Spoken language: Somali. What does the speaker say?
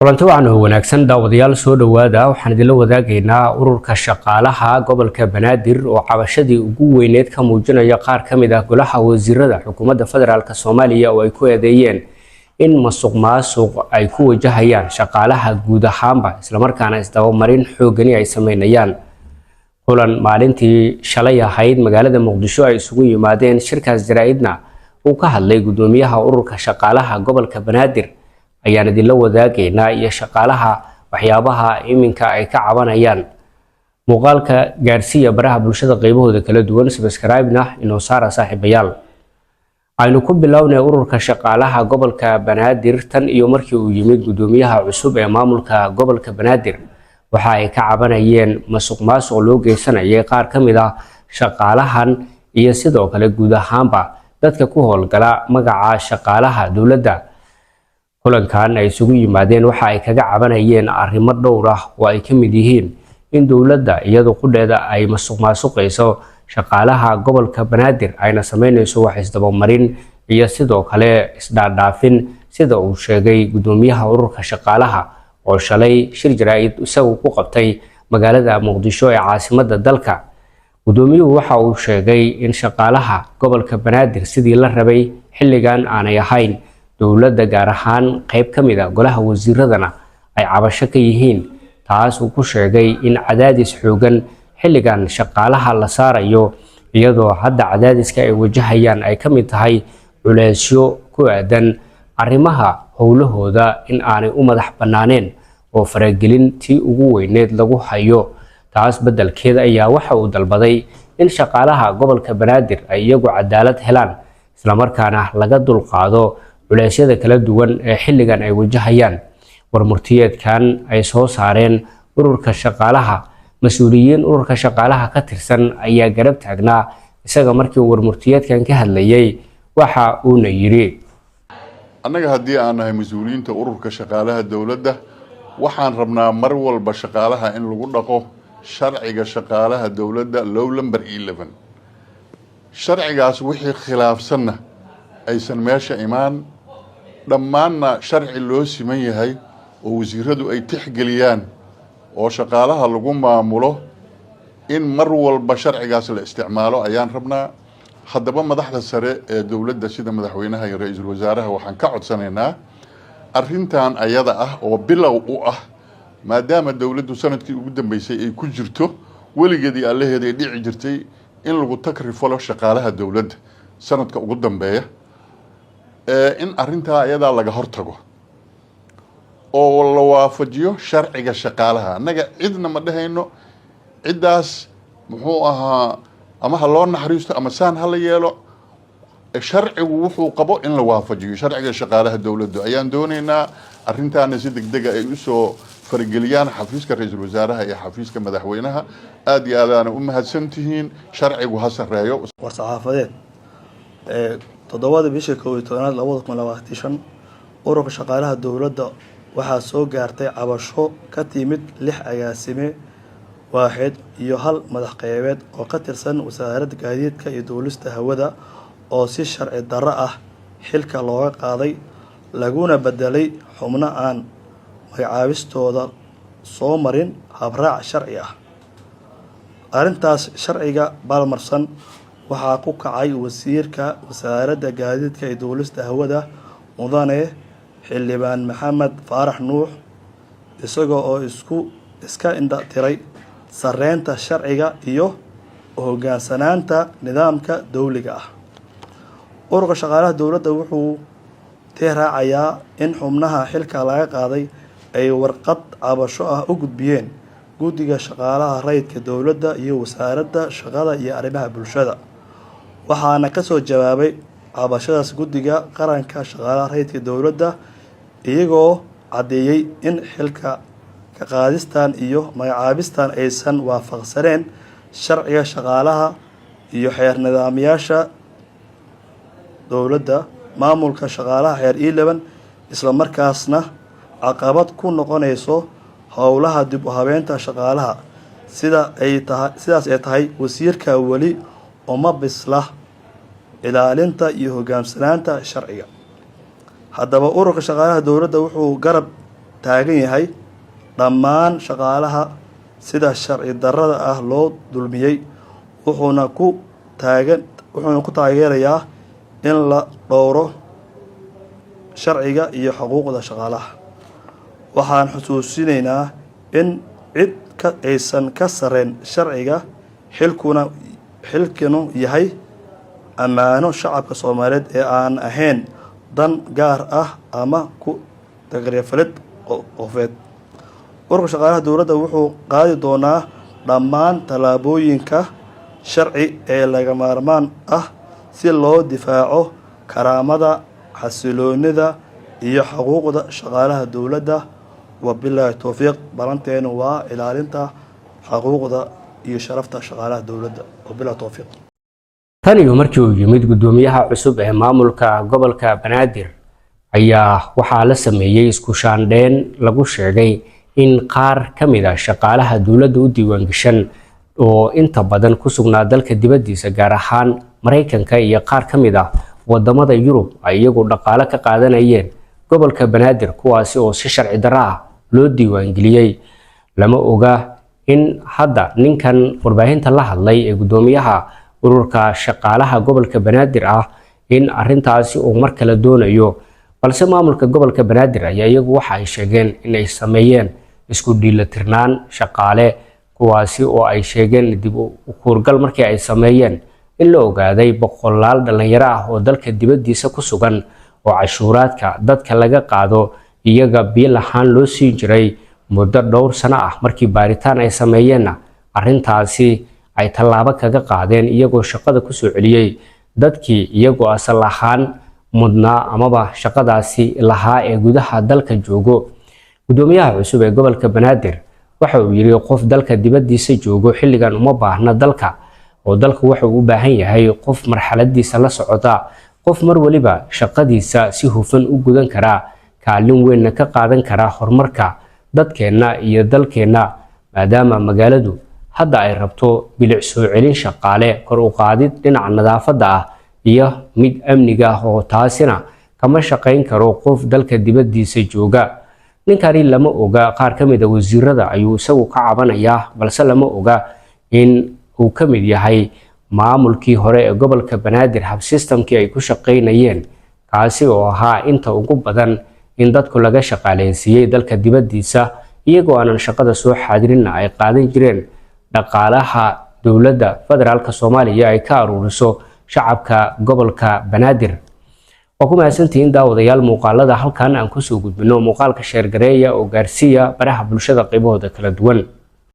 kulanti waxaan wanaagsan daawadayaal soo dhawaada waxaan idinla wadaagaynaa ururka shaqaalaha gobolka Banaadir oo cabashadii ugu weyneed ka muujinaya qaar ka mid ah golaha wasiirada xukuumadda federaalka Soomaaliya oo ay ku eedeeyeen in masuq ay ku wajahayaan shaqaalaha guud ahaanba isla markaana isdabamarin xoogani ay sameynayaan. kulan maalintii shalay ahayd magaalada Muqdisho ay isugu yimaadeen shirkaas jaraa'idna uu ka hadlay gudoomiyaha ururka shaqaalaha gobolka Banaadir ayaan idinla wadaagaynaa iyo shaqaalaha waxyaabaha iminka ay ka cabanayaan. muuqaalka gaarsiiya baraha bulshada qaybahooda kala duwan subscribe-na inoo saara saaxiibayaal. aynu ku bilownay ururka shaqaalaha gobolka Banaadir tan iyo markii uu yimid gudoomiyaha cusub ee maamulka gobolka Banaadir waxa ay ka cabanayeen masuq loo geysanayay qaar ka mid ah shaqaalahan iyo sidoo kale guud ahaanba dadka ku howlgala magaca shaqaalaha dawladda. kulankan ay isugu yimaadeen waxa ay kaga cabanayeen arrimo dhowr ah oo ay ka mid yihiin in dawladda iyadu qudheeda ay masuqayso shaqaalaha gobolka Banaadir ayna sameynayso wax isdabamarin iyo sidoo kale isdhaafin sida uu sheegay gudoomiyaha ururka shaqaalaha oo shalay shir jaraa'id isagu ku qabtay magaalada Muqdisho ee caasimadda dalka. gudoomiyuhu waxa uu sheegay in shaqaalaha gobolka Banaadir sidii la rabay xilligan aanay ahayn dawladda gaar ahaan qayb ka mid ah golaha wasiiradana ay cabasho ka yihiin taas uu ku sheegay in cadaadis xoogan xilligan shaqaalaha la saarayo iyadoo hadda cadaadiska ay wajahayaan ay ka mid tahay culeysyo ku aadan arrimaha howlahooda in aanay u madax bannaaneen oo faragelin tii ugu weyneed lagu hayo. taas beddelkeeda ayaa waxa uu dalbaday in shaqaalaha gobolka Banaadir ay iyagu cadaalad helaan isla markaana laga dulqaado culeysyada kala duwan ee xilligan ay wajahayaan. warmurtiyeedkan ay soo saareen ururka shaqaalaha mas'uuliyiin ururka shaqaalaha ka tirsan ayaa garab taagnaa isaga markii warmurtiyeedkan ka hadlayay waxa uuna yiri annaga haddii aan nahay mas'uuliyiinta ururka shaqaalaha dawladda waxaan rabnaa mar walba shaqaalaha in lagu dhaqo sharciga shaqaalaha dawladda low number 11 sharcigaas wixii khilaafsanna aysan meesha imaan dhammaanna sharci loo siman yahay oo wasiiradu ay tixgeliyaan oo shaqaalaha lagu maamulo in mar walba sharcigaas la isticmaalo ayaan rabnaa. haddaba madaxda sare ee dawladda sida madaxweynaha iyo ra'iisul wasaaraha waxaan ka codsanaynaa arrintan ayada ah oo bilow u ah maadaama dawladdu sanadkii ugu dambeysay ay ku jirto weligeedii allaheeda ay dhici jirtay in lagu takrifalo shaqaalaha dawladda sanadka ugu dambeeya in arrintaa ayadaa laga hortago oo la waafajiyo sharciga shaqaalaha. annaga cidna ma dhahayno ciddaas muxuu ahaa ama ha loo naxariisto ama saan ha la yeelo sharcigu wuxuu qabo in la waafajiyo sharciga shaqaalaha dawladda ayaan doonaynaa. arrintaana si degdega ay usoo farageliyaan xafiiska ra'iisul wasaaraha iyo xafiiska madaxweynaha aad iyo aad u mahadsantihiin. sharcigu ha sareeyo. war saxaafadeed 7 bishii 12 2025 ururka shaqaalaha dawladda waxaa soo gaartay cabasho ka timid 6 agaasime waaxid iyo 1 madax qeybeed oo ka tirsan wasaaradda gaadiidka iyo duulista hawada oo si sharci darro ah xilka looga qaaday laguna bedelay xubno aan magacaabistooda soo marin habraac sharci ah. arrintaas sharciga baalmarsan waxaa ku kacay wasiirka wasaaradda gaadiidka iyo duulista hawada mudane xildhibaan Maxamed Faarax Nuux isagoo oo iska indha tiray sareynta sharciga iyo hoggaansanaanta nidaamka dawliga ah. ururka shaqaalaha dawladda wuxuu tixraacayaa in xubnaha xilka laga qaaday ay warqad cabasho ah u gudbiyeen guddiga shaqaalaha rayidka dawladda iyo wasaaradda shaqada iyo arrimaha bulshada waxaana ka soo jawaabay cabashadaas guddiga qaranka shaqaalaha rayidka dawladda iyagoo cadeeyay in xilka ka qaadistan iyo magacaabistan aysan waafaqsaneen sharciga shaqaalaha iyo xeer nidaamyaasha dawladda maamulka shaqaalaha xeer 11 isla markaasna caqabad ku noqonayso howlaha dib u habeynta shaqaalaha sidaas ay tahay wasiirka wali uma bisla ilaalinta iyo hoggaansanaanta sharciga. haddaba ururka shaqaalaha dawladda wuxuu garab taagan yahay dhammaan shaqaalaha sida sharci darrada ah loo dulmiyey wuxuuna ku taageerayaa in la dhowro sharciga iyo xuquuqda shaqaalaha. waxaan xusuusinaynaa in aysan ka sarreyn sharciga xilkinu yahay ammaano shacabka Soomaaliyeed ee aan ahayn dan gaar ah ama ku tagrifalid qofeed. ururka shaqaalaha dowladda wuxuu qaadi doonaa dhammaan tallaabooyinka sharci ee laga maarmaan ah si loo difaaco karaamada, xasiloonida iyo xuquuqda shaqaalaha dowladda. wabillahi tawfiiq. balanteenu waa ilaalinta xuquuqda iyo sharafta shaqaalaha dowladda. wabillahi tawfiiq. tan iyo markii uu yimid gudoomiyaha cusub ee maamulka gobolka Banaadir ayaa waxaa la sameeyay isku shaandheyn lagu sheegay in qaar ka mid ah shaqaalaha dowladda u diiwaan gashan oo inta badan ku sugnaa dalka dibadiisa gaar ahaan Mareykanka iyo qaar ka mid ah wadamada Yurub ay iyagu dhaqaale ka qaadanayeen gobolka Banaadir kuwaasi oo si sharci darro ah loo diiwaan geliyay. lama oga in hadda ninkan warbaahinta la hadlay ee gudoomiyaha ururka shaqaalaha gobolka Banaadir ah in arintaasi uu mar kale doonayo, balse maamulka gobolka Banaadir ayaa iyagu waxa ay sheegeen in ay sameeyeen isku dheelitirnaan shaqaale kuwaasi oo ay sheegeen dib u hurgal markii ay sameeyeen in la ogaaday boqolaal dhalinyaro ah oo dalka dibadiisa ku sugan oo cashuuraadka dadka laga qaado iyaga bil ahaan loo siin jiray muddo dhowr sano ah. markii baaritaan ay sameeyeenna arintaasi ay tallaabo kaga qaadeen iyagoo shaqada ku soo celiyay dadkii iyagoo asal ahaan mudnaa amaba shaqadaasi lahaa ee gudaha dalka joogo. gudoomiyaha cusub ee gobolka Banaadir waxa uu yiri qof dalka dibadiisa joogo xilligan uma baahna dalka, oo dalku waxa uu u baahan yahay qof marxaladiisa la socda, qof mar waliba shaqadiisa si hufan u gudan kara, kaalin weyn ka qaadan kara horumarka dadkeena iyo dalkeena, maadaama magaaladu hadda ay rabto bilic soo celin shaqaale, kor u qaadid dhinaca nadaafadda ah iyo mid amniga ah oo taasina kama shaqayn karo qof dalka dibadiisa jooga. ninkani lama oga qaar ka mid ah wasiirada ayuu isagu ka cabanayaa, balse lama oga in uu ka mid yahay maamulkii hore ee gobolka Banaadir hab systemkii ay ku shaqaynayeen kaasi oo ahaa inta ugu badan in dadku laga shaqaaleysiiyay dalka dibadiisa iyagoo aanan shaqada soo xaadirin ay qaadan jireen dhaqaalaha dowladda federaalka Soomaaliya ay ka aruuriso shacabka gobolka Banaadir. waa ku mahadsantihiin daawadayaal muuqaalada halkan aan ku soo gudbino. muuqaalka sheer gareeya oo gaarsiiya baraha bulshada qaybahooda kala duwan.